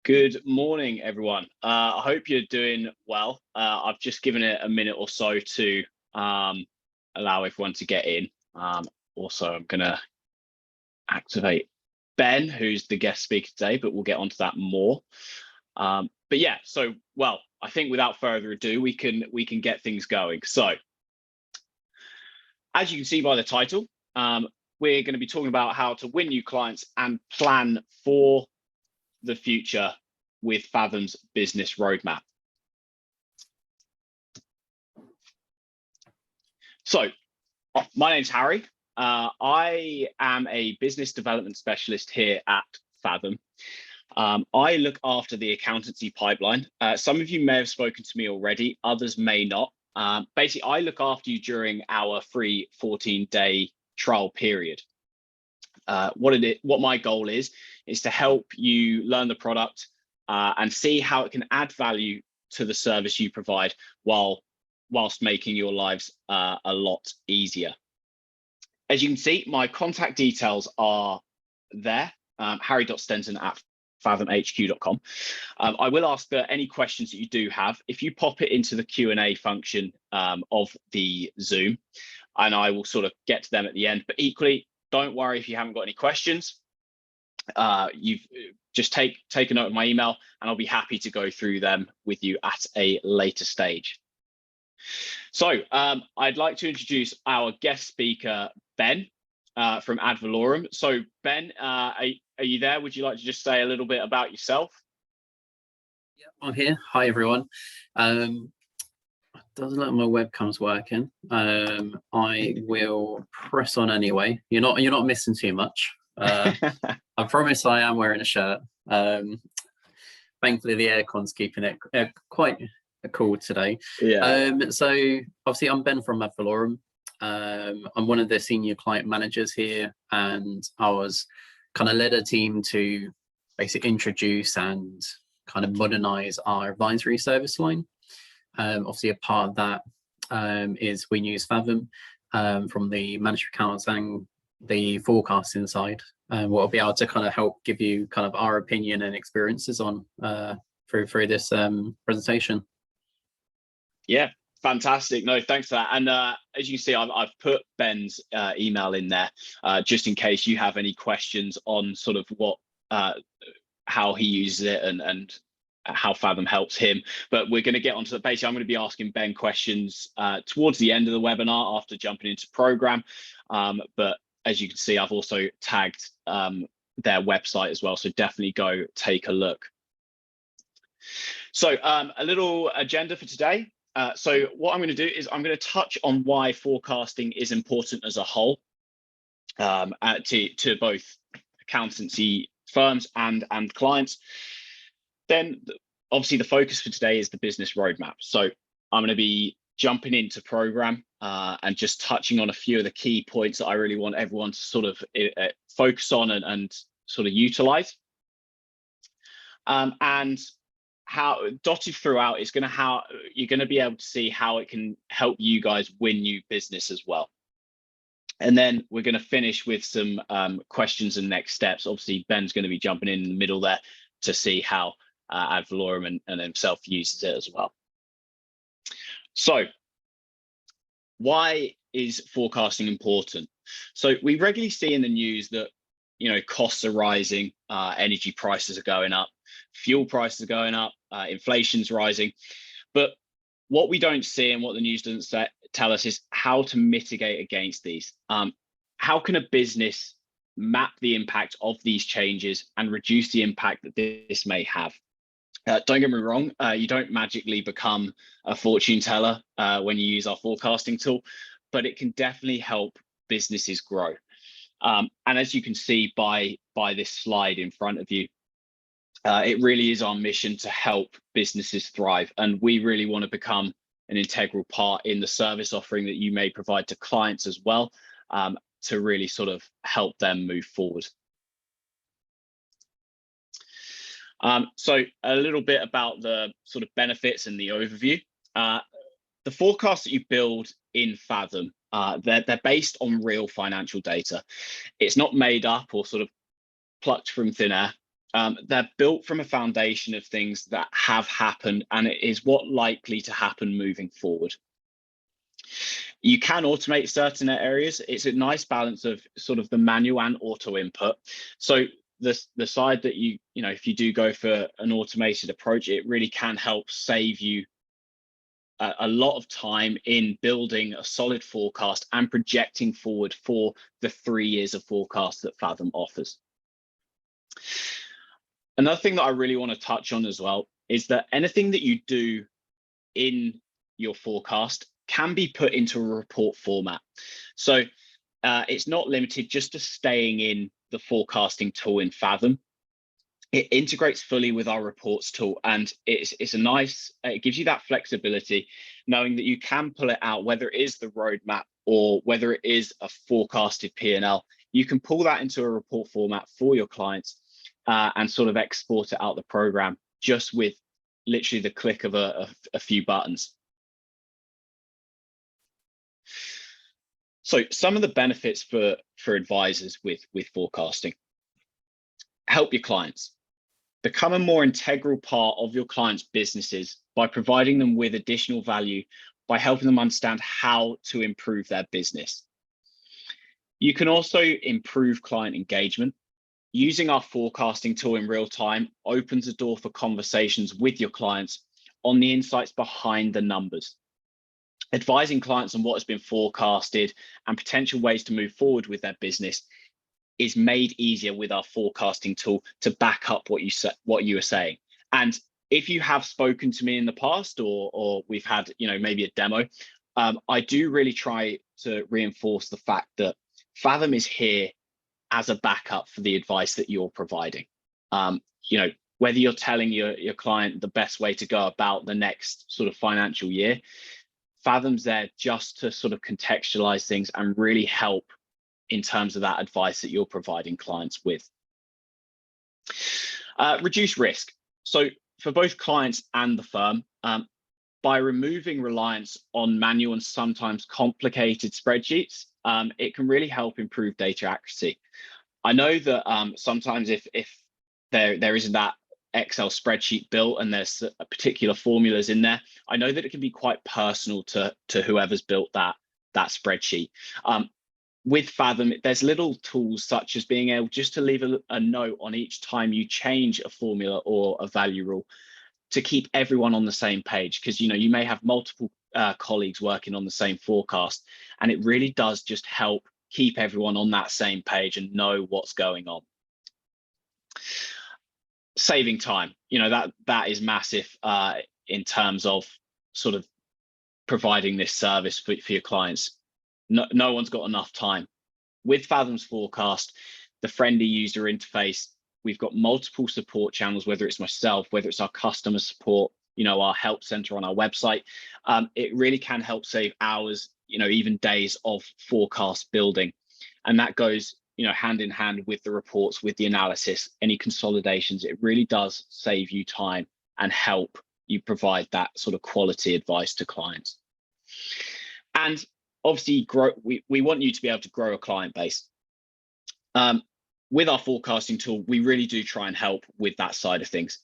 Good morning, everyone. I hope you're doing well. I've just given it a minute or so to allow everyone to get in. Also, I'm going to activate Ben, who's the guest speaker today, but we'll get onto that more. But yeah, so, well, I think without further ado, we can get things going. So, as you can see by the title, we're going to be talking about how to win new clients and plan for the future with Fathom's business roadmap. So, my name's Harry. I am a business development specialist here at Fathom. I look after the accountancy pipeline. Some of you may have spoken to me already, others may not. Basically, I look after you during our free 14-day trial period. What my goal is to help you learn the product and see how it can add value to the service you provide whilst making your lives a lot easier. As you can see, my contact details are there, harry.stenton@fathomhq.com. I will ask for any questions that you do have. If you pop it into the Q&A function of the Zoom, and I will sort of get to them at the end. But equally, don't worry if you haven't got any questions. You've just take a note of my email, and I'll be happy to go through them with you at a later stage. So I'd like to introduce our guest speaker, Ben, from Valorem. So Ben, are you there? Would you like to just say a little bit about yourself? Yeah, I'm here. Hi, everyone. Doesn't look like my webcam's working. I will press on anyway. You're not missing too much. I promise I am wearing a shirt. Thankfully the aircon's keeping it quite cool today. Yeah. So obviously I'm Ben from Valorem. I'm one of the senior client managers here, and I was kind of led a team to basically introduce and kind of modernize our advisory service line. Obviously a part of that is we use Fathom from the management accounts and the forecasting side. We'll be able to kind of help give you kind of our opinion and experiences on through this presentation. Yeah, fantastic. No, thanks for that. And as you see, I've put Ben's email in there just in case you have any questions on sort of what how he uses it and how Fathom helps him. But we're going to get onto the basically I'm going to be asking Ben questions towards the end of the webinar after jumping into program. But as you can see, I've also tagged their website as well, so definitely go take a look. So a little agenda for today. So what I'm going to do is I'm going to touch on why forecasting is important as a whole to both accountancy firms and clients. Then obviously the focus for today is the business roadmap. So I'm going to be jumping into program and just touching on a few of the key points that I really want everyone to sort of focus on and sort of utilize. And how dotted throughout is going to how you're going to be able to see how it can help you guys win new business as well. And then we're going to finish with some questions and next steps. Obviously, Ben's going to be jumping in the middle there to see how Valorem and himself uses it as well. So why is forecasting important? So we regularly see in the news that, you know, costs are rising, energy prices are going up, fuel prices are going up, inflation's rising. But what we don't see and what the news doesn't tell us is how to mitigate against these. How can a business map the impact of these changes and reduce the impact that this may have? Don't get me wrong, you don't magically become a fortune teller when you use our forecasting tool, but it can definitely help businesses grow. And as you can see by this slide in front of you, it really is our mission to help businesses thrive. And we really want to become an integral part in the service offering that you may provide to clients as well, to really sort of help them move forward. So a little bit about the sort of benefits and the overview. The forecasts that you build in Fathom, they're based on real financial data. It's not made up or sort of plucked from thin air. They're built from a foundation of things that have happened, and it is what likely to happen moving forward. You can automate certain areas. It's a nice balance of sort of the manual and auto input. So the side that if you do go for an automated approach, it really can help save you a lot of time in building a solid forecast and projecting forward for the 3 years of forecast that Fathom offers. Another thing that I really want to touch on as well is that anything that you do in your forecast can be put into a report format. So it's not limited just to staying in the forecasting tool in Fathom. It integrates fully with our reports tool, and it's a nice, it gives you that flexibility, knowing that you can pull it out, whether it is the roadmap or whether it is a forecasted P&L. You can pull that into a report format for your clients and sort of export it out the program just with literally the click of a few buttons. So some of the benefits for advisors with forecasting: help your clients. Become a more integral part of your clients' businesses by providing them with additional value, by helping them understand how to improve their business. You can also improve client engagement. Using our forecasting tool in real time opens a door for conversations with your clients on the insights behind the numbers. Advising clients on what has been forecasted and potential ways to move forward with their business is made easier with our forecasting tool to back up what you are saying. And if you have spoken to me in the past, or we've had maybe a demo, I do really try to reinforce the fact that Fathom is here as a backup for the advice that you're providing. Whether you're telling your client the best way to go about the next sort of financial year, Fathom's there just to sort of contextualize things and really help in terms of that advice that you're providing clients with. Reduce risk. So for both clients and the firm, by removing reliance on manual and sometimes complicated spreadsheets, it can really help improve data accuracy. I know that sometimes if there isn't that Excel spreadsheet built and there's particular formulas in there, I know that it can be quite personal to whoever's built that spreadsheet. With Fathom, there's little tools such as being able just to leave a note on each time you change a formula or a value rule to keep everyone on the same page, because you may have multiple colleagues working on the same forecast, and it really does just help keep everyone on that same page and know what's going on. Saving time, that is massive in terms of sort of providing this service for your clients. No one's got enough time. With Fathom's forecast, the friendly user interface, we've got multiple support channels, whether it's myself, whether it's our customer support, our help center on our website. It really can help save hours, even days of forecast building. And that goes hand in hand with the reports, with the analysis, any consolidations. It really does save you time and help you provide that sort of quality advice to clients. And obviously, we want you to be able to grow a client base. With our forecasting tool, we really do try and help with that side of things.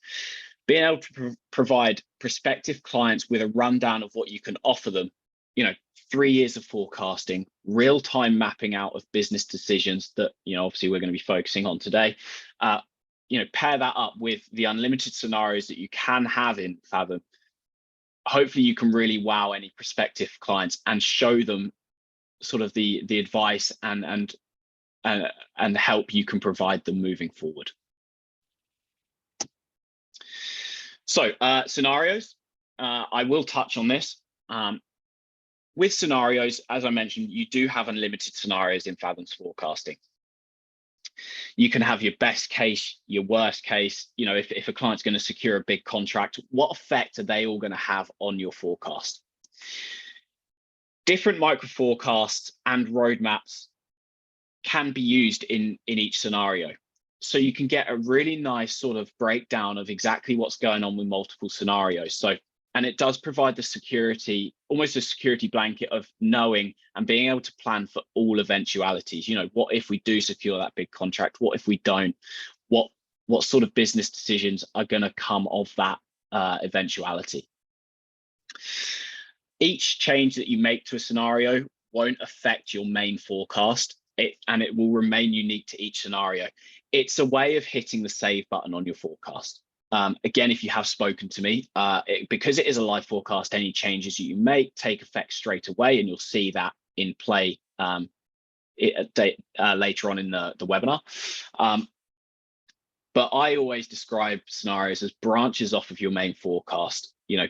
Being able to provide prospective clients with a rundown of what you can offer them, 3 years of forecasting, real-time mapping out of business decisions that, obviously we're going to be focusing on today. Pair that up with the unlimited scenarios that you can have in Fathom. Hopefully you can really wow any prospective clients and show them sort of the advice and help you can provide them moving forward. So scenarios, I will touch on this. With scenarios, as I mentioned, you do have unlimited scenarios in Fathom's forecasting. You can have your best case, your worst case. If a client's going to secure a big contract, what effect are they all going to have on your forecast? Different micro forecasts and roadmaps can be used in each scenario. So you can get a really nice sort of breakdown of exactly what's going on with multiple scenarios. And it does provide the security, almost a security blanket of knowing and being able to plan for all eventualities. What if we do secure that big contract? What if we don't? What what sort of business decisions are going to come of that eventuality. Each change that you make to a scenario won't affect your main forecast, and it will remain unique to each scenario. It's a way of hitting the save button on your forecast. Again, if you have spoken to me, because it is a live forecast, any changes you make take effect straight away, and you'll see that in play later on in the webinar. But I always describe scenarios as branches off of your main forecast. You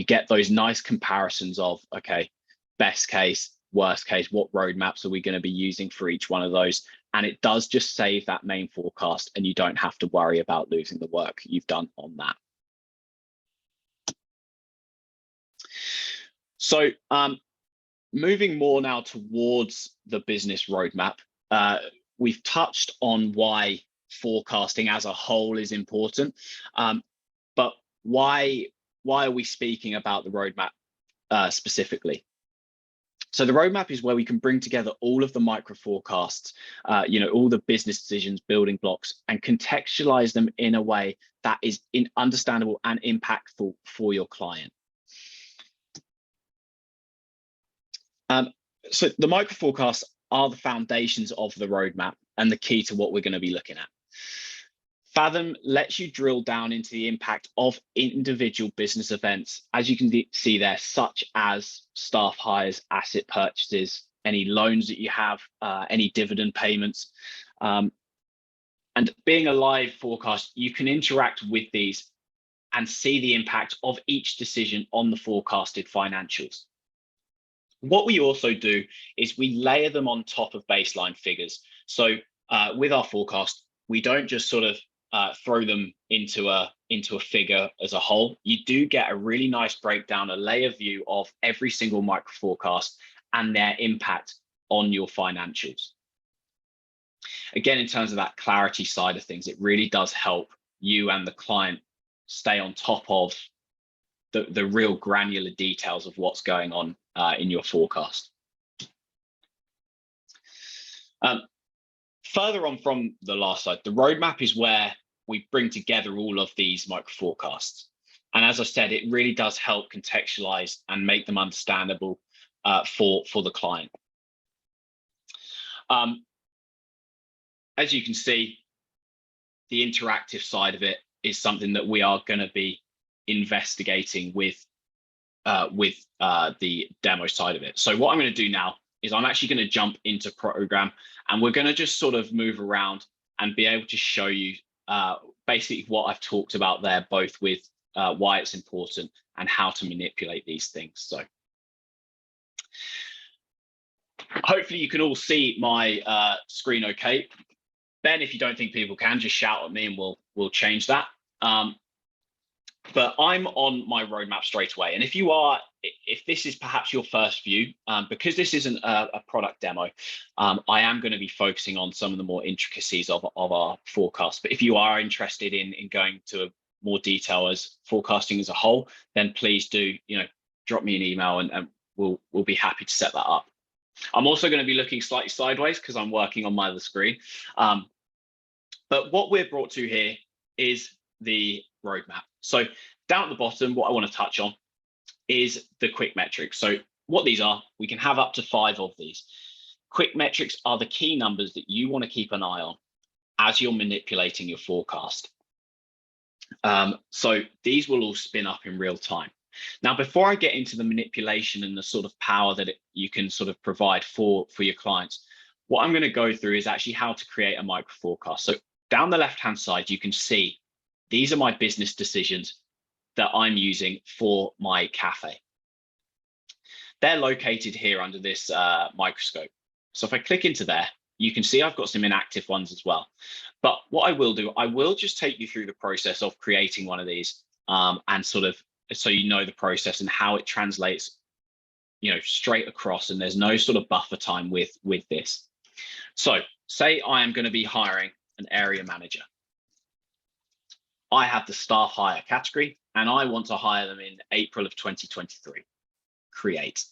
get those nice comparisons of, okay, best case, worst case, what roadmaps are we going to be using for each one of those? And it does just save that main forecast, and you don't have to worry about losing the work you've done on that. So moving more now towards the business roadmap, we've touched on why forecasting as a whole is important, but why are we speaking about the roadmap specifically? So the roadmap is where we can bring together all of the micro forecasts, all the business decisions, building blocks, and contextualize them in a way that is understandable and impactful for your client. So the micro forecasts are the foundations of the roadmap and the key to what we're going to be looking at. Fathom lets you drill down into the impact of individual business events, as you can see there, such as staff hires, asset purchases, any loans that you have, any dividend payments. And being a live forecast, you can interact with these and see the impact of each decision on the forecasted financials. What we also do is we layer them on top of baseline figures. So with our forecast, we don't just sort of throw them into a figure as a whole. You do get a really nice breakdown, a layer view of every single micro forecast and their impact on your financials. Again, in terms of that clarity side of things, it really does help you and the client stay on top of the real granular details of what's going on in your forecast. Further on from the last slide, the roadmap is where we bring together all of these micro forecasts. And as I said, it really does help contextualize and make them understandable for the client. As you can see, the interactive side of it is something that we are going to be investigating with the demo side of it. So what I'm going to do now is I'm actually going to jump into program, and we're going to just sort of move around and be able to show you basically what I've talked about there, both with why it's important and how to manipulate these things. So hopefully you can all see my screen okay. Ben, if you don't think people can, just shout at me and we'll change that. But I'm on my roadmap straight away. And if this is perhaps your first view, because this isn't a product demo, I am going to be focusing on some of the more intricacies of our forecast. But if you are interested in going to more detail as forecasting as a whole, then please do, drop me an email and we'll be happy to set that up. I'm also going to be looking slightly sideways because I'm working on my other screen. But what we're brought to here is the roadmap. So down at the bottom, what I want to touch on is the quick metrics. So what these are, we can have up to 5 of these. Quick metrics are the key numbers that you want to keep an eye on as you're manipulating your forecast. So these will all spin up in real time. Now, before I get into the manipulation and the sort of power that you can sort of provide for your clients, what I'm going to go through is actually how to create a micro forecast. So down the left-hand side, you can see these are my business decisions that I'm using for my cafe. They're located here under this microscope. So if I click into there, you can see I've got some inactive ones as well. But what I will do, I will just take you through the process of creating one of these and sort of so you know the process and how it translates, straight across, and there's no sort of buffer time with this. So say I am going to be hiring an area manager. I have the staff hire category and I want to hire them in April of 2023. Create.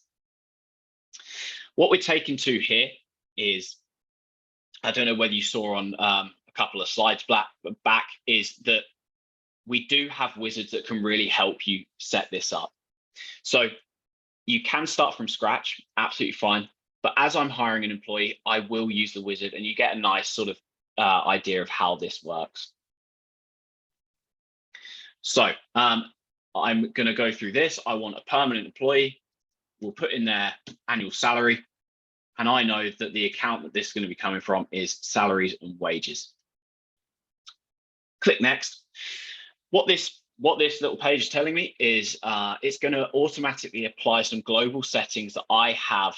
What we're taking to here is, I don't know whether you saw on a couple of slides back is that we do have wizards that can really help you set this up. So you can start from scratch, absolutely fine. But as I'm hiring an employee, I will use the wizard, and you get a nice sort of idea of how this works. So I'm going to go through this. I want a permanent employee. We'll put in their annual salary. And I know that the account that this is going to be coming from is salaries and wages. Click next. What this little page is telling me is it's going to automatically apply some global settings that I have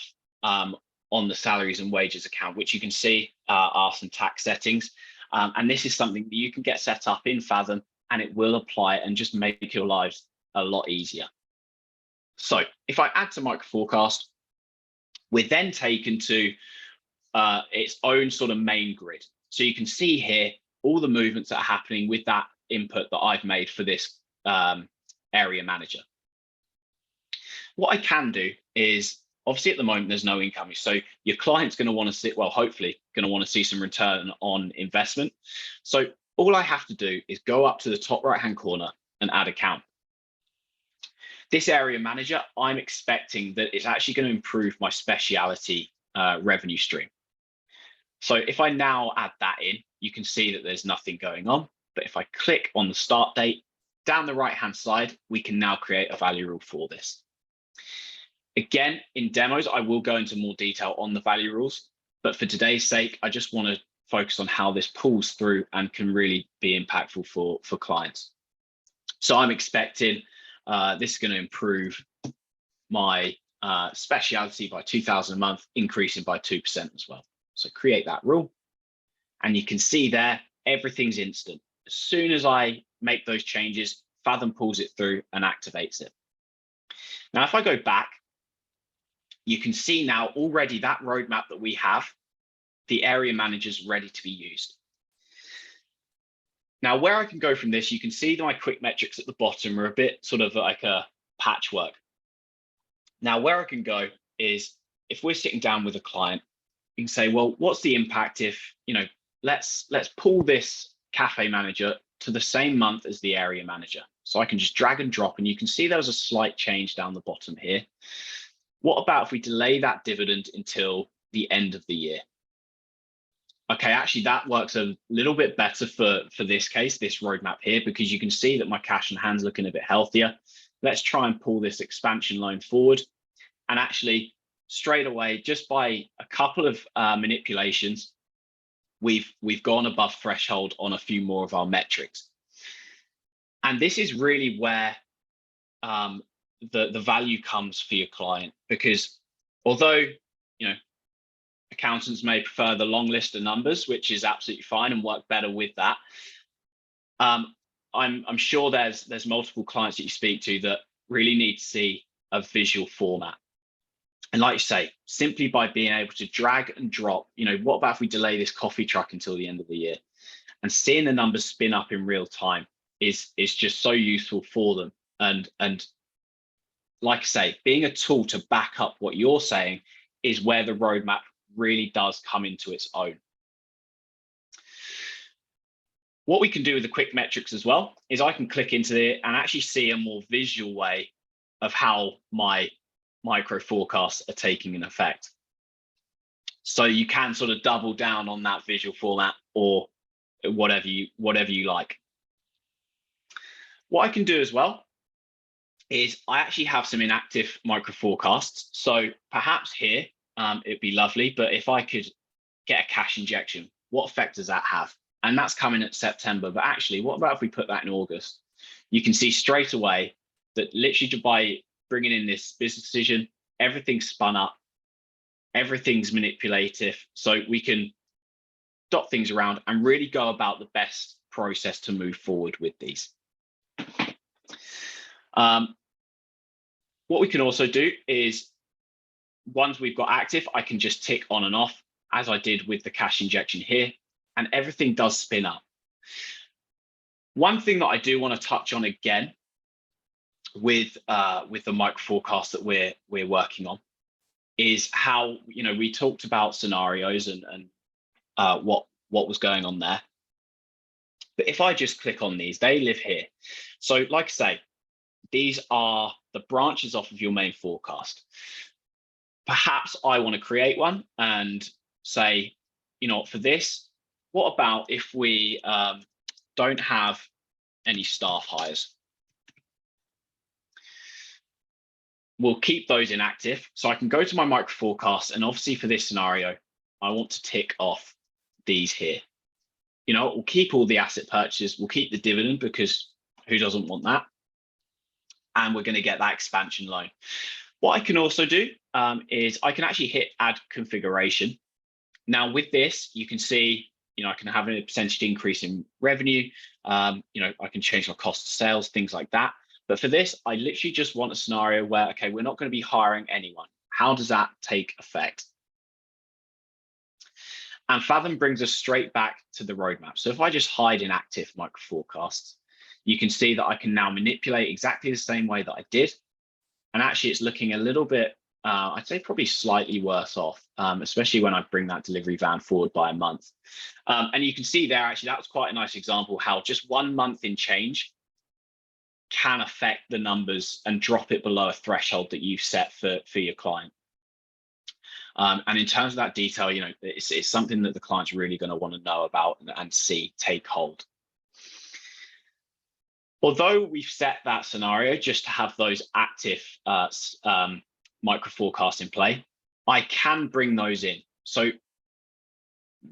on the salaries and wages account, which you can see are some tax settings. And this is something that you can get set up in Fathom, and it will apply and just make your lives a lot easier. So if I add to micro forecast, we're then taken to its own sort of main grid. So you can see here all the movements that are happening with that input that I've made for this area manager. What I can do is, obviously at the moment there's no income, so your client's going to want to see, well, hopefully going to want to see some return on investment. So all I have to do is go up to the top right hand corner and add account. This area manager, I'm expecting that it's actually going to improve my speciality revenue stream. So if I now add that in, you can see that there's nothing going on. But if I click on the start date, down the right hand side, we can now create a value rule for this. Again, in demos, I will go into more detail on the value rules, but for today's sake, I just want to focus on how this pulls through and can really be impactful for clients. So I'm expecting this is going to improve my speciality by 2,000 a month, increasing by 2% as well. So create that rule, and you can see there, everything's instant. As soon as I make those changes, Fathom pulls it through and activates it. Now, if I go back, you can see now already that roadmap that we have, the area manager's ready to be used. Now, where I can go from this, you can see that my quick metrics at the bottom are a bit sort of like a patchwork. Now, where I can go is if we're sitting down with a client, you can say, well, what's the impact if, let's pull this cafe manager to the same month as the area manager. So I can just drag and drop, and you can see there was a slight change down the bottom here. What about if we delay that dividend until the end of the year? Okay, actually that works a little bit better for this case, this roadmap here, because you can see that my cash in hand's looking a bit healthier. Let's try and pull this expansion loan forward. And actually straight away, just by a couple of manipulations, we've gone above threshold on a few more of our metrics. And this is really where the value comes for your client, because although, accountants may prefer the long list of numbers, which is absolutely fine and work better with that. I'm sure there's multiple clients that you speak to that really need to see a visual format. And like you say, simply by being able to drag and drop, what about if we delay this coffee truck until the end of the year? And seeing the numbers spin up in real time is just so useful for them. And like I say, being a tool to back up what you're saying is where the roadmap really does come into its own. What we can do with the quick metrics as well is I can click into it and actually see a more visual way of how my micro forecasts are taking an effect. So you can sort of double down on that visual format or whatever you like. What I can do as well is I actually have some inactive micro forecasts. So perhaps here, it'd be lovely, but if I could get a cash injection, what effect does that have? And that's coming at September, but actually, what about if we put that in August? You can see straight away that literally by bringing in this business decision, everything's spun up, everything's manipulative, so we can dot things around and really go about the best process to move forward with these. What we can also do is, once we've got active, I can just tick on and off, as I did with the cash injection here, and everything does spin up. One thing that I do want to touch on again with the micro forecast that we're working on is how, we talked about scenarios and what was going on there. But if I just click on these, they live here. So like I say, these are the branches off of your main forecast. Perhaps I want to create one and say, you know, for this, what about if we don't have any staff hires? We'll keep those inactive. So I can go to my micro forecast, and obviously for this scenario, I want to tick off these here. You know, we'll keep all the asset purchases, we'll keep the dividend because who doesn't want that? And we're going to get that expansion loan. What I can also do is I can actually hit add configuration. Now with this, you can see, you know, I can have a percentage increase in revenue. You know, I can change my cost of sales, things like that. But for this, I literally just want a scenario where, okay, we're not going to be hiring anyone. How does that take effect? And Fathom brings us straight back to the roadmap. So if I just hide inactive micro forecasts, you can see that I can now manipulate exactly the same way that I did. And actually it's looking a little bit, I'd say probably slightly worse off, especially when I bring that delivery van forward by a month. And you can see there, actually, that was quite a nice example how just 1 month in change can affect the numbers and drop it below a threshold that you've set for your client. And in terms of that detail, you know, it's something that the client's really going to want to know about and see take hold. Although we've set that scenario just to have those active micro forecasts in play, I can bring those in. So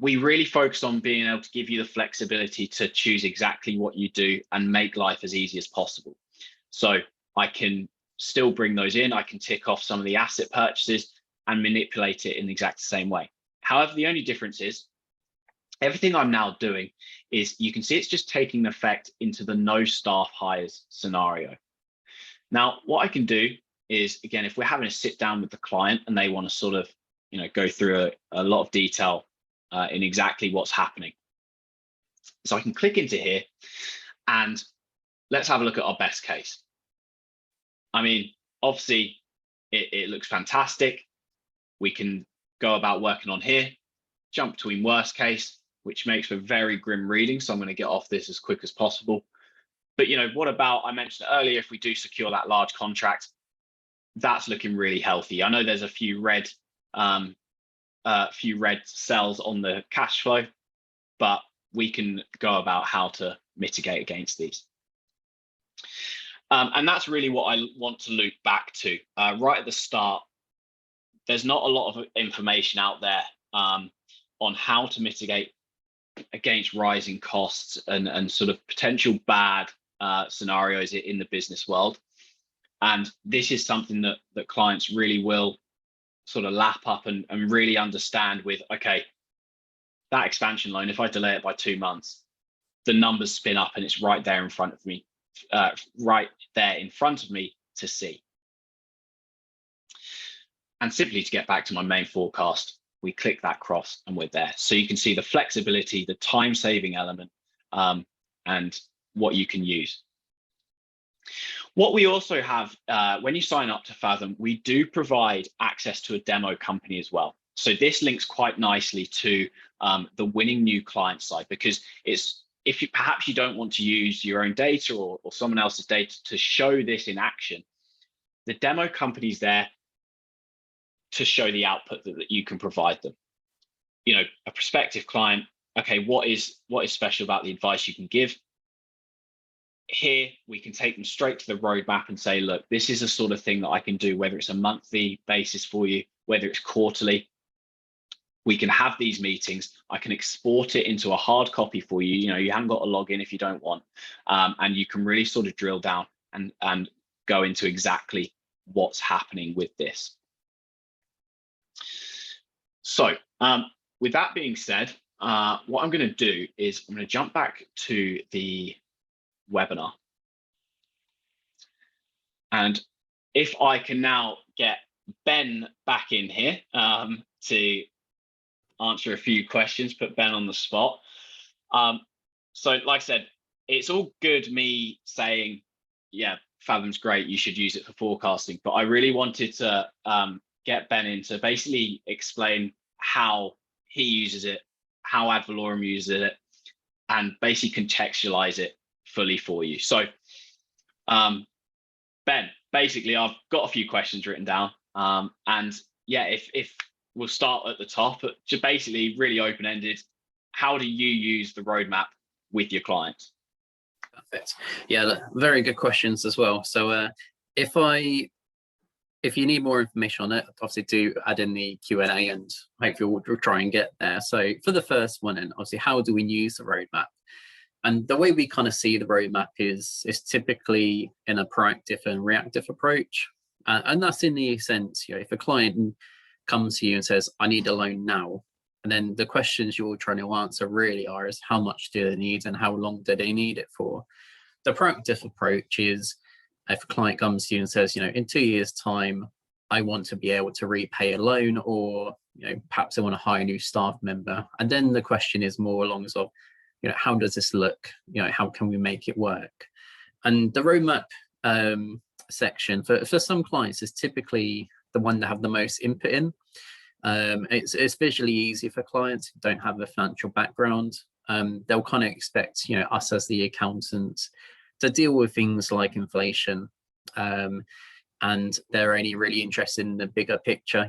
we really focus on being able to give you the flexibility to choose exactly what you do and make life as easy as possible. So I can still bring those in. I can tick off some of the asset purchases and manipulate it in the exact same way. However, the only difference is everything I'm now doing is, you can see it's just taking effect into the no staff hires scenario. Now, what I can do is, again, if we're having a sit down with the client and they want to sort of, you know, go through a lot of detail in exactly what's happening. So I can click into here and let's have a look at our best case. I mean, obviously it looks fantastic. We can go about working on here, jump between worst case, which makes for very grim reading. So I'm going to get off this as quick as possible. But, you know, what about, I mentioned earlier, if we do secure that large contract, that's looking really healthy. I know there's a few red cells on the cash flow, but we can go about how to mitigate against these. And that's really what I want to loop back to. Right at the start, there's not a lot of information out there on how to mitigate against rising costs and sort of potential bad scenarios in the business world. And this is something that clients really will sort of lap up and really understand with, okay, that expansion loan, if I delay it by 2 months, the numbers spin up and it's right there in front of me, to see. And simply to get back to my main forecast, we click that cross and we're there. So you can see the flexibility, the time-saving element, and what you can use. What we also have, when you sign up to Fathom, we do provide access to a demo company as well. So this links quite nicely to the winning new client side, because it's, if you perhaps you don't want to use your own data or someone else's data to show this in action, the demo company's there to show the output that you can provide them. You know, a prospective client, okay, what is special about the advice you can give? Here, we can take them straight to the roadmap and say, look, this is the sort of thing that I can do, whether it's a monthly basis for you, whether it's quarterly. We can have these meetings. I can export it into a hard copy for you. You know, you haven't got to log in if you don't want. And you can really sort of drill down and go into exactly what's happening with this. So with that being said, what I'm going to do is I'm going to jump back to the webinar. And if I can now get Ben back in here to answer a few questions, put Ben on the spot. So like I said, it's all good me saying, yeah, Fathom's great, you should use it for forecasting, but I really wanted to get Ben in to basically explain how he uses it, how Valorem uses it, and basically contextualize it fully for you. So Ben, basically I've got a few questions written down, and yeah, if we'll start at the top, just basically really open-ended. How do you use the roadmap with your clients? Perfect. Yeah, very good questions as well. So if you need more information on it, obviously do add in the Q&A, and hopefully we'll try and get there. So for the first one, and obviously, how do we use the roadmap? And the way we kind of see the roadmap is typically in a proactive and reactive approach. And that's in the sense, if a client comes to you and says, I need a loan now, and then the questions you're trying to answer really are is how much do they need and how long do they need it for? The proactive approach is if a client comes to you and says, in 2 years' time, I want to be able to repay a loan, or perhaps I want to hire a new staff member. And then the question is more along of, how does this look? How can we make it work? And the roadmap section for some clients is typically the one that have the most input in. It's visually easy for clients who don't have a financial background. They'll kind of expect, us as the accountants to deal with things like inflation, and they're only really interested in the bigger picture.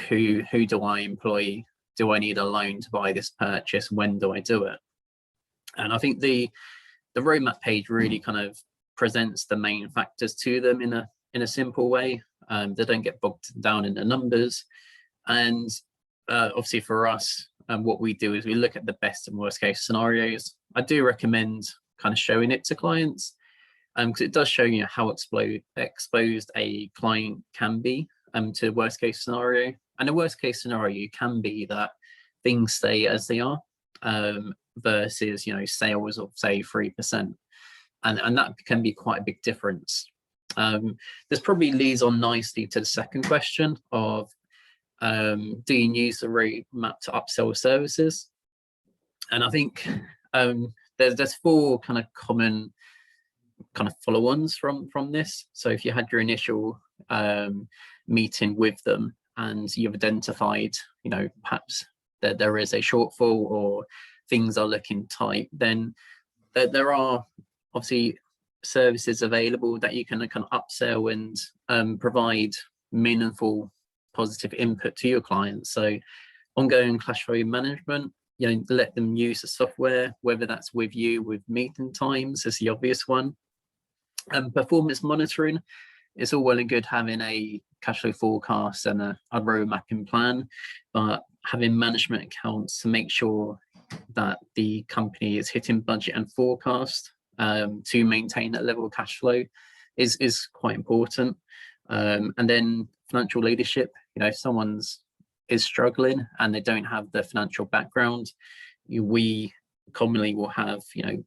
Who do I employ? Do I need a loan to buy this purchase? When do I do it? And I think the roadmap page really kind of presents the main factors to them in a simple way. They don't get bogged down in the numbers. And obviously for us, what we do is we look at the best and worst case scenarios. I do recommend kind of showing it to clients, because it does show how exposed a client can be to worst case scenario. And the worst case scenario can be that things stay as they are, versus sales of say 3%, and that can be quite a big difference. This probably leads on nicely to the second question of, do you use the roadmap to upsell services? And I think there's four kind of common kind of follow-ons from this. So if you had your initial meeting with them and you've identified, perhaps that there is a shortfall or things are looking tight, then there are obviously services available that you can kind of upsell and provide meaningful positive input to your clients. So ongoing cash flow management, let them use the software, whether that's with you with meeting times is the obvious one. Performance monitoring, it's all well and good having a cash flow forecast and a road mapping plan, but having management accounts to make sure that the company is hitting budget and forecast to maintain that level of cash flow is quite important. And then financial leadership, if someone's is struggling and they don't have the financial background, we commonly will have,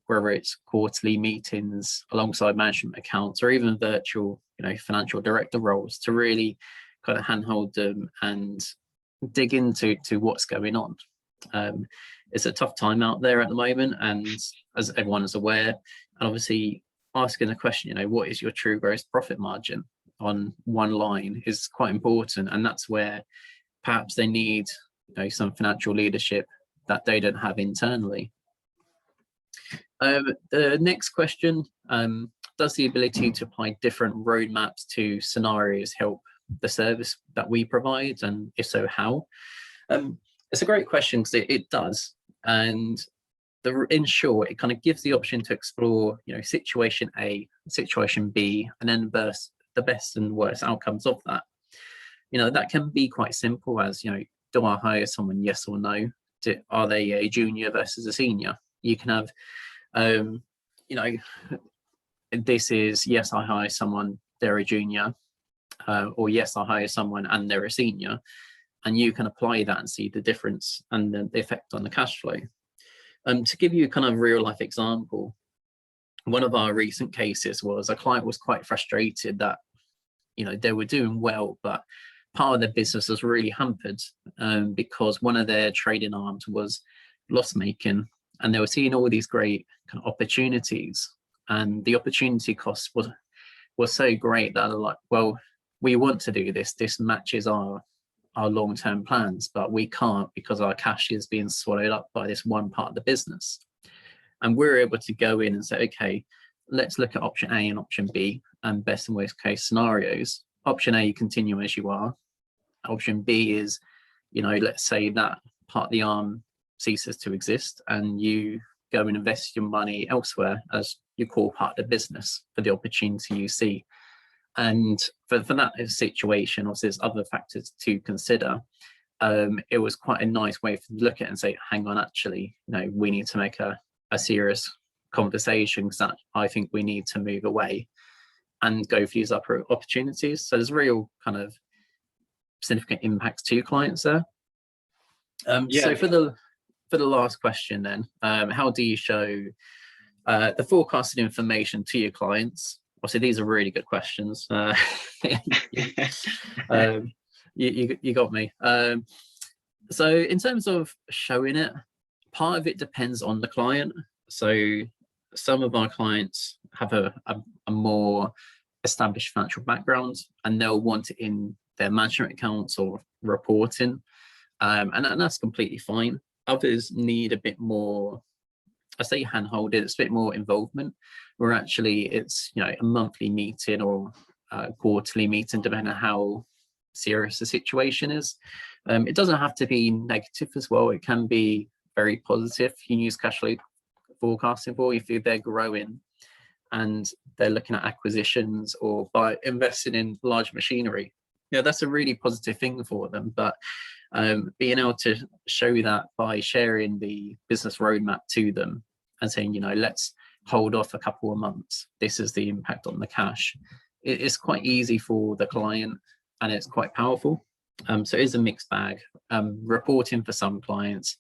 whether it's quarterly meetings alongside management accounts or even virtual, financial director roles to really kind of handhold them and dig into what's going on. It's a tough time out there at the moment, and as everyone is aware, and obviously asking the question, what is your true gross profit margin on one line is quite important, and that's where perhaps they need some financial leadership that they don't have internally. The next question, does the ability to apply different roadmaps to scenarios help the service that we provide, and if so, how? It's a great question because it does, and in short, it kind of gives the option to explore, situation A, situation B, and then the best and worst outcomes of that. That can be quite simple as, do I hire someone, yes or no? Are they a junior versus a senior? You can have, this is, yes, I hire someone, they're a junior, or yes, I hire someone and they're a senior. And you can apply that and see the difference and the effect on the cash flow. To give you a kind of real life example, one of our recent cases was a client was quite frustrated that, they were doing well, but part of their business was really hampered because one of their trading arms was loss making, and they were seeing all these great kind of opportunities, and the opportunity cost was so great that they're like, well, we want to do this. This matches our our long-term plans, but we can't because our cash is being swallowed up by this one part of the business. And we're able to go in and say, okay, let's look at option A and option B and best and worst case scenarios. Option A, you continue as you are. Option B is, let's say that part of the arm ceases to exist and you go and invest your money elsewhere as your core part of the business for the opportunity you see. And for that situation, obviously there's other factors to consider. It was quite a nice way to look at it and say, hang on, actually, we need to make a serious conversation because I think we need to move away and go for these other opportunities. So there's real kind of significant impacts to clients there. So for the last question then, how do you show the forecasted information to your clients? Obviously, these are really good questions. You got me. So in terms of showing it, part of it depends on the client. So some of our clients have a more established financial background and they'll want it in their management accounts or reporting. And that's completely fine. Others need a bit more, I say handhold, it's a bit more involvement, where actually it's a monthly meeting or a quarterly meeting, depending on how serious the situation is. It doesn't have to be negative as well. It can be very positive. You can use cash flow forecasting for if they're growing and they're looking at acquisitions or by investing in large machinery. That's a really positive thing for them. But being able to show that by sharing the business roadmap to them and saying, let's hold off a couple of months. This is the impact on the cash. It's quite easy for the client and it's quite powerful. So it is a mixed bag. Reporting for some clients,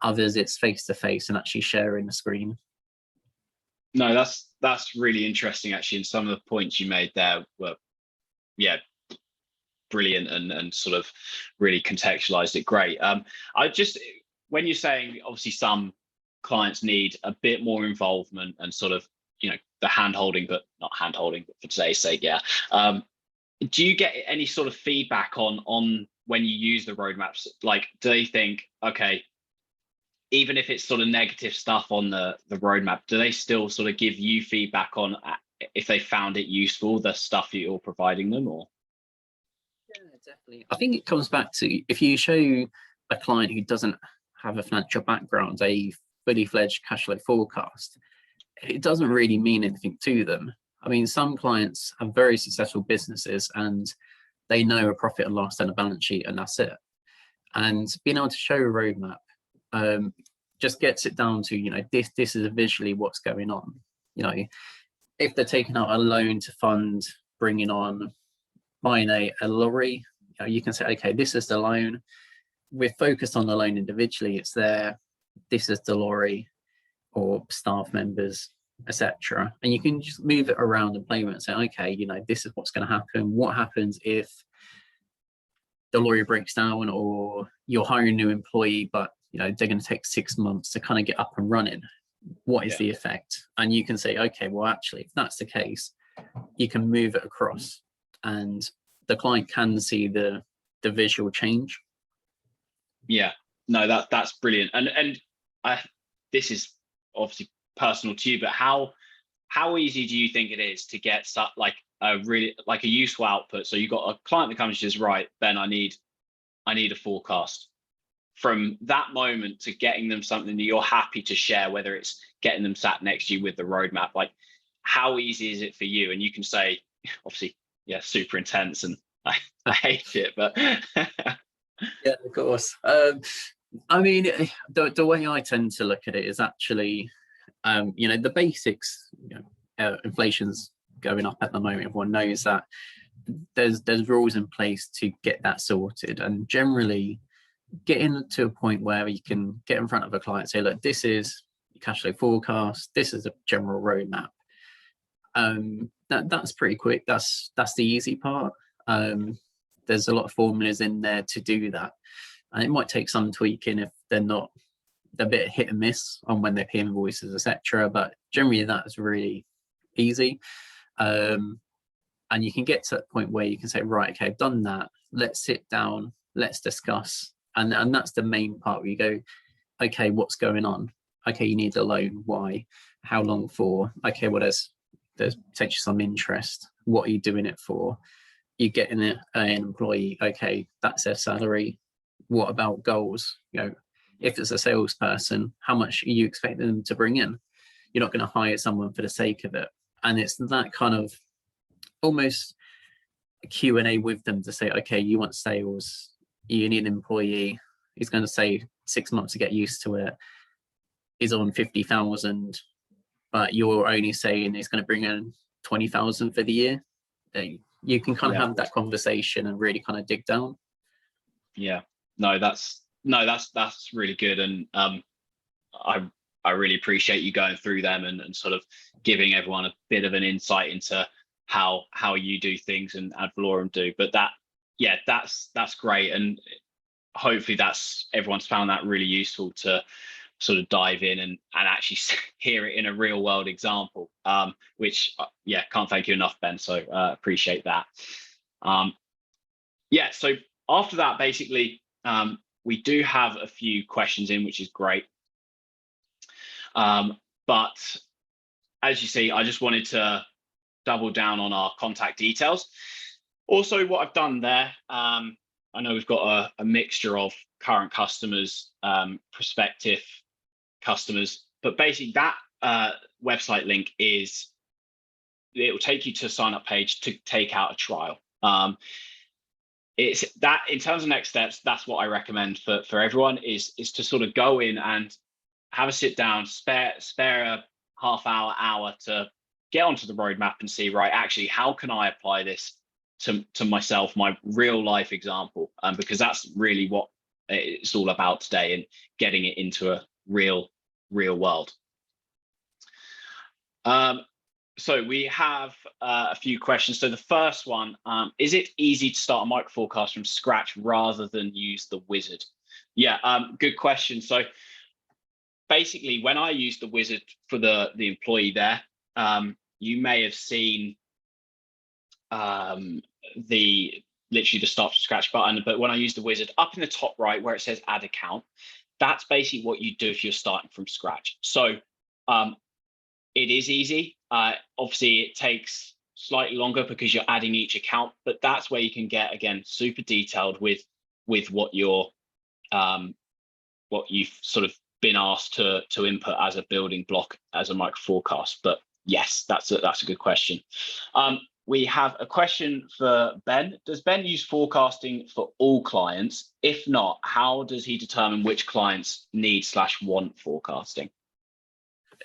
others it's face-to-face and actually sharing the screen. No, that's really interesting actually. And some of the points you made there were, brilliant and sort of really contextualized it great. When you're saying obviously some clients need a bit more involvement and sort of the hand-holding, but not hand-holding, but for today's sake, do you get any sort of feedback on when you use the roadmaps? Like, do they think, okay, even if it's sort of negative stuff on the roadmap, do they still sort of give you feedback on if they found it useful, the stuff that you're providing them? Or definitely. I think it comes back to if you show a client who doesn't have a financial background a fully fledged cash flow forecast, it doesn't really mean anything to them. I mean, some clients have very successful businesses and they know a profit and loss and a balance sheet and that's it. And being able to show a roadmap just gets it down to, this is visually what's going on. If they're taking out a loan to fund buying a lorry, you can say, okay, this is the loan. We're focused on the loan individually. It's there. This is the lorry or staff members, etc. And you can just move it around and play with it and say, okay, this is what's going to happen. What happens if the lorry breaks down or you're hiring a new employee, but they're going to take 6 months to kind of get up and running? What is the effect? And you can say, okay, well, actually, if that's the case, you can move it across and the client can see the visual change. Yeah, no, that's brilliant. And this is obviously personal to you, but how easy do you think it is to get a useful output? So you've got a client that comes and says, right, Ben, I need a forecast. From that moment to getting them something that you're happy to share, whether it's getting them sat next to you with the roadmap, like how easy is it for you? And you can say, obviously, super intense and I hate it, but yeah, of course. I mean, the way I tend to look at it is actually, the basics. Inflation's going up at the moment. Everyone knows that. There's rules in place to get that sorted, and generally, getting to a point where you can get in front of a client and say, look, this is your cash flow forecast. This is a general roadmap. That's pretty quick. That's the easy part. There's a lot of formulas in there to do that, and it might take some tweaking if they're a bit hit and miss on when they pay invoices, etc. But generally, that's really easy, and you can get to that point where you can say, right, okay, I've done that. Let's sit down let's discuss. And that's the main part where you go, okay, what's going on? Okay, you need a loan. Why? How long for? Okay, well, there's potentially some interest. What are you doing it for? You getting an employee? Okay, that's their salary. What about goals? If it's a salesperson, how much are you expecting them to bring in? You're not going to hire someone for the sake of it. And it's that kind of almost Q&A with them to say, okay, you want sales, you need an employee. He's going to say 6 months to get used to it. He's on 50,000, but you're only saying he's going to bring in 20,000 for the year. You can kind of have that conversation and really kind of dig down. Yeah, that's really good. And I really appreciate you going through them and sort of giving everyone a bit of an insight into how you do things and Valorem do. But that's great. And hopefully everyone's found that really useful to sort of dive in and actually hear it in a real world example, which can't thank you enough, Ben. So appreciate that. So after that, basically, we do have a few questions in, which is great. But as you see, I just wanted to double down on our contact details. Also, what I've done there, I know we've got a mixture of current customers, prospective customers, but basically that website link it will take you to a sign up page to take out a trial. It's that in terms of next steps, that's what I recommend for everyone is to sort of go in and have a sit down, spare a hour to get onto the roadmap and see, right, actually, how can I apply this to myself, my real life example, because that's really what it's all about today, and getting it into a real world. So we have a few questions. So the first one, is it easy to start a micro forecast from scratch rather than use the wizard? Good question. So basically, when I use the wizard for the employee there, you may have seen literally the start from scratch button, but when I use the wizard, up in the top right where it says add account, that's basically what you do if you're starting from scratch. So it is easy. Obviously, it takes slightly longer because you're adding each account, but that's where you can get, again, super detailed with what you've sort of been asked to input as a building block as a micro forecast. But yes, that's a good question. We have a question for Ben. Does Ben use forecasting for all clients? If not, how does he determine which clients need/want forecasting?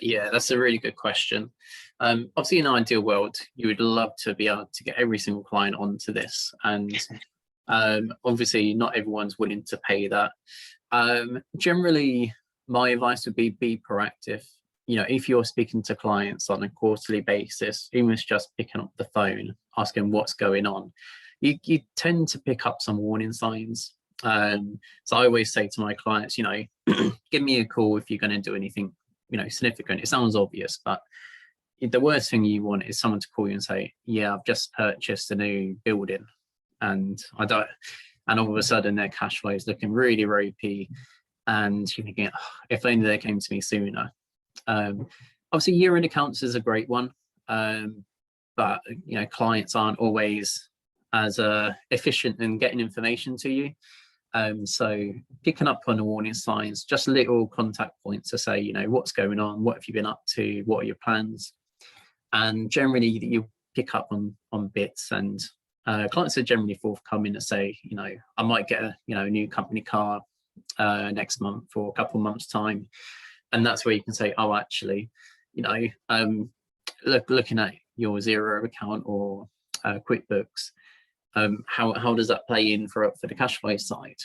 Yeah, that's a really good question. Obviously, in an ideal world, you would love to be able to get every single client onto this. And obviously, not everyone's willing to pay that. Generally, my advice would be proactive. If you're speaking to clients on a quarterly basis, even if it's just picking up the phone, asking what's going on, you tend to pick up some warning signs. So I always say to my clients, give me a call if you're going to do anything, significant. It sounds obvious, but the worst thing you want is someone to call you and say, yeah, I've just purchased a new building and all of a sudden their cash flow is looking really ropey, and you're thinking, oh, if only they came to me sooner. Obviously, year-end accounts is a great one, but clients aren't always as efficient in getting information to you. So picking up on the warning signs, just little contact points to say, what's going on, what have you been up to, what are your plans, and generally you pick up on bits. And clients are generally forthcoming to say, I might get a new company car next month or a couple of months time. And that's where you can say, oh, actually, looking at your Xero account or QuickBooks, how does that play in for the cash flow side?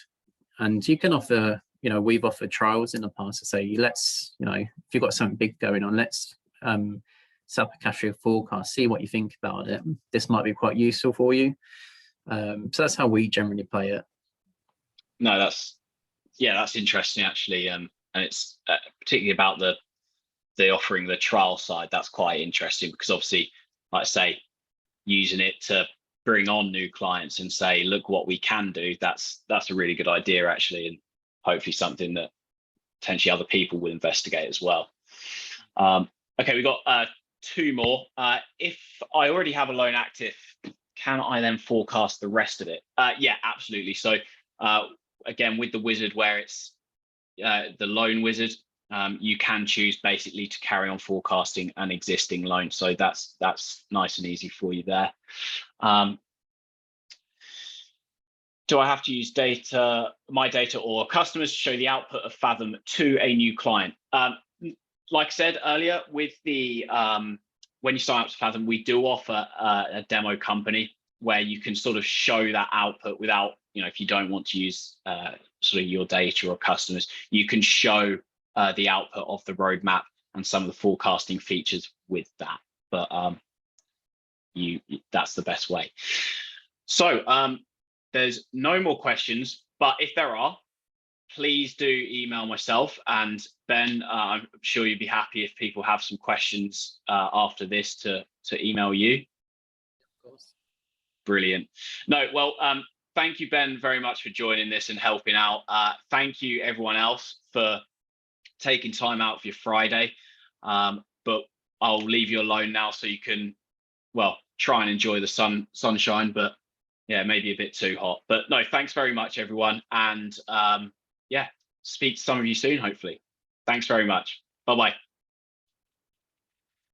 And you can offer, we've offered trials in the past to say, let's, if you've got something big going on, let's set up a cash flow forecast, see what you think about it. This might be quite useful for you. So that's how we generally play it. No, that's interesting actually. And it's particularly about the offering the trial side. That's quite interesting because obviously, like I say, using it to bring on new clients and say, look what we can do, that's a really good idea actually, and hopefully something that potentially other people will investigate as well. Okay, we've got 2 more. If I already have a loan active, can I then forecast the rest of it? Yeah, absolutely. So again, with the wizard where it's the loan wizard, you can choose basically to carry on forecasting an existing loan. So that's nice and easy for you there. Do I have to use my data or customers to show the output of Fathom to a new client? Like I said earlier, with the when you sign up to Fathom, we do offer a demo company where you can sort of show that output without, if you don't want to use sort of your data or customers, you can show the output of the roadmap and some of the forecasting features with that. But that's the best way. So there's no more questions, but if there are, please do email myself and Ben. I'm sure you'd be happy if people have some questions after this to email you. Of course. Brilliant. No, well, thank you, Ben, very much for joining this and helping out. Thank you, everyone else, for taking time out for your Friday. But I'll leave you alone now so you can, well, try and enjoy the sunshine, but yeah, maybe a bit too hot. But no, thanks very much, everyone. And yeah, speak to some of you soon, hopefully. Thanks very much. Bye-bye.